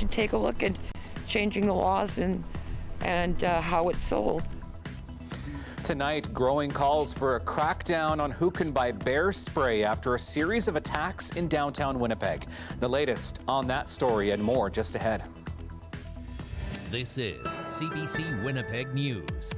to take a look at changing the laws and how it's sold. Tonight, growing calls for a crackdown on who can buy bear spray after a series of attacks in downtown Winnipeg. The latest on that story and more just ahead. This is CBC Winnipeg News.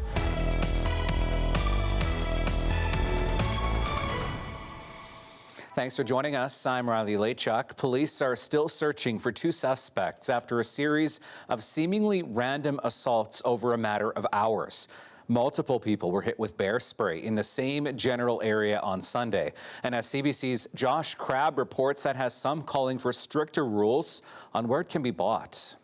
Thanks for joining us. I'm Laychuk. Police are still searching for two suspects after a series of seemingly random assaults over a matter of hours. Multiple people were hit with bear spray in the same general area on Sunday. And as CBC's Josh Crabb reports, that has some calling for stricter rules on where it can be bought.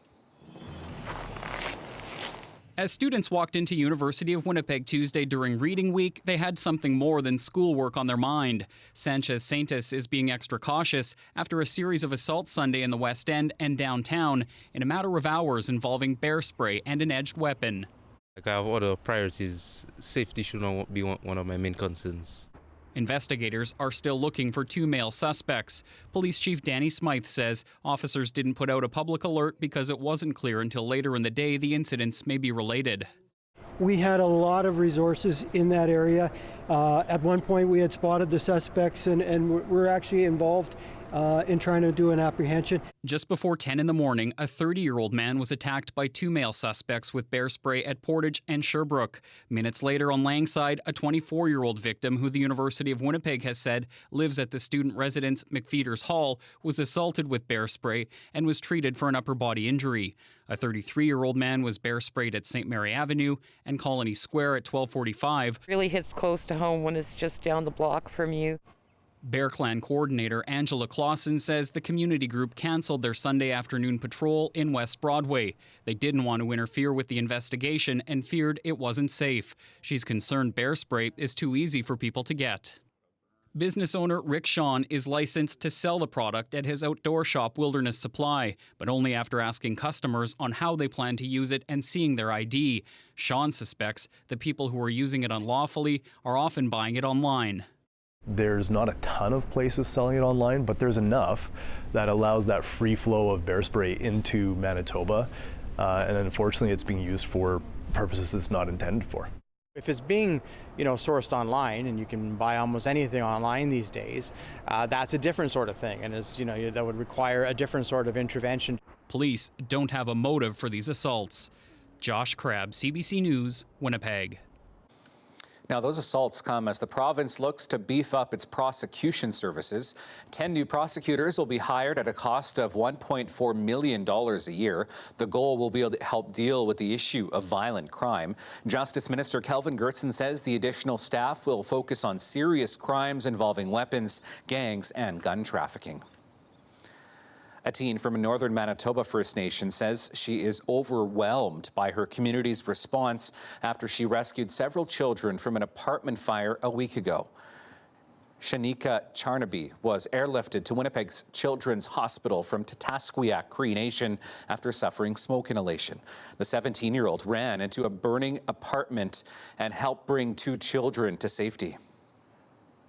As students walked into University of Winnipeg Tuesday during reading week, they had something more than schoolwork on their mind. Sanchez Saintis is being extra cautious after a series of assaults Sunday in the West End and downtown in a matter of hours involving bear spray and an edged weapon. I have other priorities. Safety should not be one of my main concerns. Investigators are still looking for two male suspects. Police Chief Danny Smythe says officers didn't put out a public alert because it wasn't clear until later in the day the incidents may be related. We had a lot of resources in that area. At one point we had spotted the suspects and we're actually involved in trying to do an apprehension. Just before 10 in the morning, a 30-year-old man was attacked by two male suspects with bear spray at Portage and Sherbrooke. Minutes later on Langside, a 24-year-old victim who the University of Winnipeg has said lives at the student residence McPheeters Hall was assaulted with bear spray and was treated for an upper body injury. A 33-year-old man was bear sprayed at St. Mary Avenue and Colony Square at 1245. Really hits close to home when it's just down the block from you. Bear Clan coordinator Angela Clausen says the community group canceled their Sunday afternoon patrol in West Broadway. They didn't want to interfere with the investigation and feared it wasn't safe. She's concerned bear spray is too easy for people to get. Business owner Rick Sean is licensed to sell the product at his outdoor shop Wilderness Supply, but only after asking customers on how they plan to use it and seeing their ID. Sean suspects the people who are using it unlawfully are often buying it online. There's not a ton of places selling it online, but there's enough that allows that free flow of bear spray into Manitoba. And unfortunately, it's being used for purposes it's not intended for. If it's being, sourced online, and you can buy almost anything online these days, that's a different sort of thing, and that would require a different sort of intervention. Police don't have a motive for these assaults. Josh Crabb, CBC News, Winnipeg. Now, those assaults come as the province looks to beef up its prosecution services. 10 new prosecutors will be hired at a cost of $1.4 million a year. The goal will be able to help deal with the issue of violent crime. Justice Minister Kelvin Gertson says the additional staff will focus on serious crimes involving weapons, gangs, and gun trafficking. A teen from a northern Manitoba First Nation says she is overwhelmed by her community's response after she rescued several children from an apartment fire a week ago. Shanika Charnaby was airlifted to Winnipeg's Children's Hospital from Tatasquiac Cree Nation after suffering smoke inhalation. The 17-year-old ran into a burning apartment and helped bring two children to safety.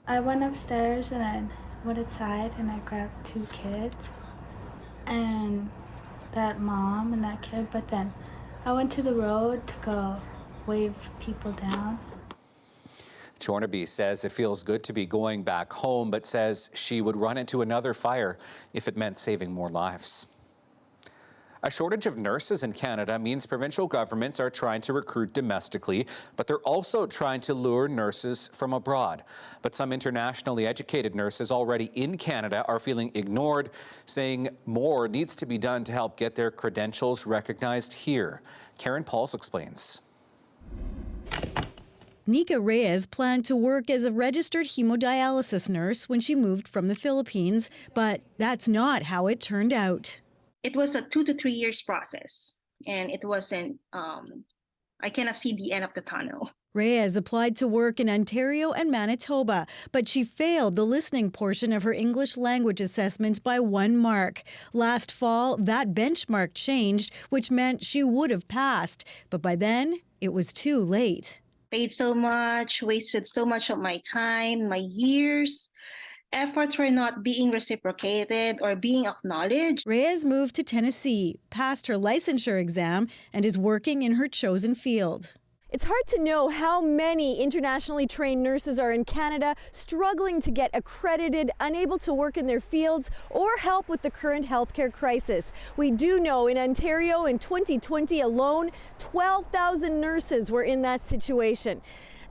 I went upstairs and I went inside and I grabbed two kids and that mom and that kid, but then I went to the road to go wave people down. Chornaby says it feels good to be going back home, but says she would run into another fire if it meant saving more lives. A shortage of nurses in Canada means provincial governments are trying to recruit domestically, but they're also trying to lure nurses from abroad. But some internationally educated nurses already in Canada are feeling ignored, saying more needs to be done to help get their credentials recognized here. Karen Pauls explains. Nika Reyes planned to work as a registered hemodialysis nurse when she moved from the Philippines, but that's not how it turned out. It was a 2 to 3 years process, and it wasn't, I cannot see the end of the tunnel. Reyes applied to work in Ontario and Manitoba, but she failed the listening portion of her English language assessment by 1 mark. Last fall, that benchmark changed, which meant she would have passed, but by then, it was too late. Paid so much, wasted so much of my time, my years, efforts were not being reciprocated or being acknowledged. Reyes moved to Tennessee, passed her licensure exam, and is working in her chosen field. It's hard to know how many internationally trained nurses are in Canada struggling to get accredited, unable to work in their fields or help with the current healthcare crisis. We do know in Ontario in 2020 alone, 12,000 nurses were in that situation.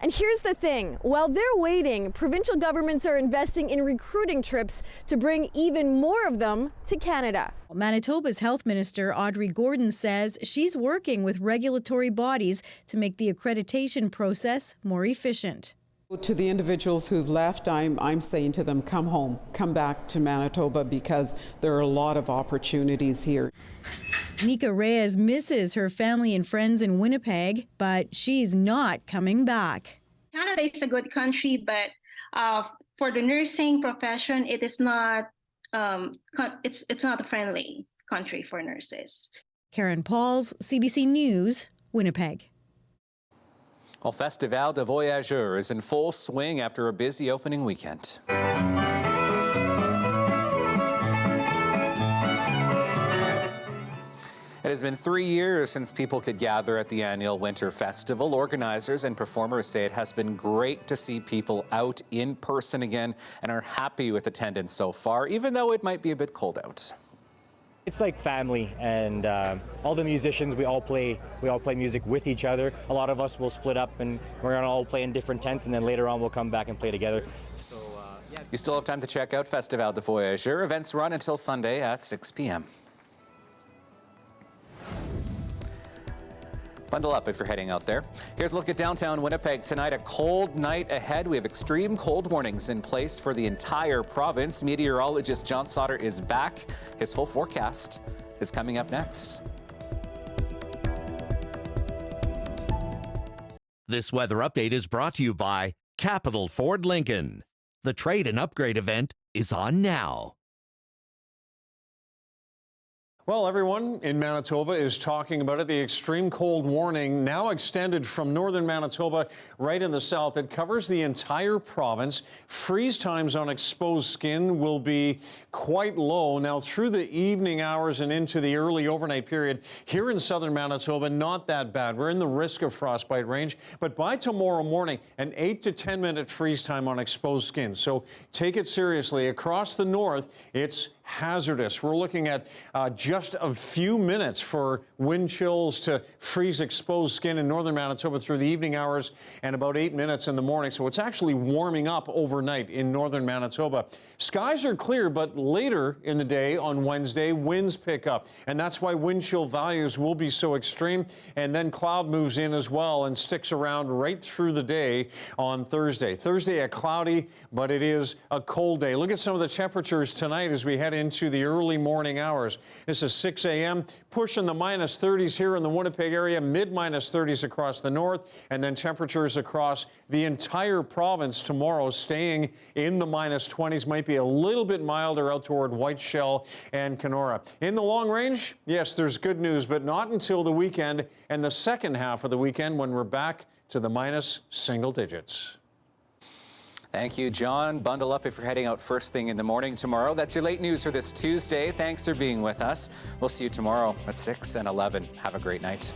And here's the thing, while they're waiting, provincial governments are investing in recruiting trips to bring even more of them to Canada. Manitoba's Health Minister Audrey Gordon says she's working with regulatory bodies to make the accreditation process more efficient. To the individuals who've left, I'm saying to them, come home, come back to Manitoba, because there are a lot of opportunities here. Nika Reyes misses her family and friends in Winnipeg, but she's not coming back. Canada is a good country, but for the nursing profession, it is not. It's not a friendly country for nurses. Karen Pauls, CBC News, Winnipeg. Well, Festival de Voyageurs is in full swing after a busy opening weekend. It has been 3 years since people could gather at the annual Winter Festival. Organizers and performers say it has been great to see people out in person again and are happy with attendance so far, even though it might be a bit cold out. It's like family, and all the musicians, we all play music with each other. A lot of us will split up and we're gonna all play in different tents, and then later on we'll come back and play together. So, yeah. You still have time to check out Festival de Voyageurs. Events run until Sunday at 6 p.m. Bundle up if you're heading out there. Here's a look at downtown Winnipeg tonight. A cold night ahead. We have extreme cold warnings in place for the entire province. Meteorologist John Sauder is back. His full forecast is coming up next. This weather update is brought to you by Capital Ford Lincoln. The trade and upgrade event is on now. Well, everyone in Manitoba is talking about it. The extreme cold warning now extended from northern Manitoba right in the south. It covers the entire province. Freeze times on exposed skin will be quite low. Now, through the evening hours and into the early overnight period, here in southern Manitoba, not that bad. We're in the risk of frostbite range. But by tomorrow morning, an 8 to 10 minute freeze time on exposed skin. So take it seriously. Across the north, it's hazardous. We're looking at just a few minutes for wind chills to freeze exposed skin in northern Manitoba through the evening hours, and about 8 minutes in the morning. So it's actually warming up overnight in northern Manitoba. Skies are clear, but later in the day on Wednesday, winds pick up, and that's why wind chill values will be so extreme. And then cloud moves in as well and sticks around right through the day on Thursday. Thursday, a cloudy, but it is a cold day. Look at some of the temperatures tonight as we head into the early morning hours. This is 6 a.m. pushing the minus 30s here in the Winnipeg area, mid minus 30s across the north, and then temperatures across the entire province tomorrow staying in the minus 20s. Might be a little bit milder out toward Whiteshell and Kenora. In the long range, yes, there's good news, but not until the weekend and the second half of the weekend when we're back to the minus single digits. Thank you, John. Bundle up if you're heading out first thing in the morning tomorrow. That's your late news for this Tuesday. Thanks for being with us. We'll see you tomorrow at 6 and 11. Have a great night.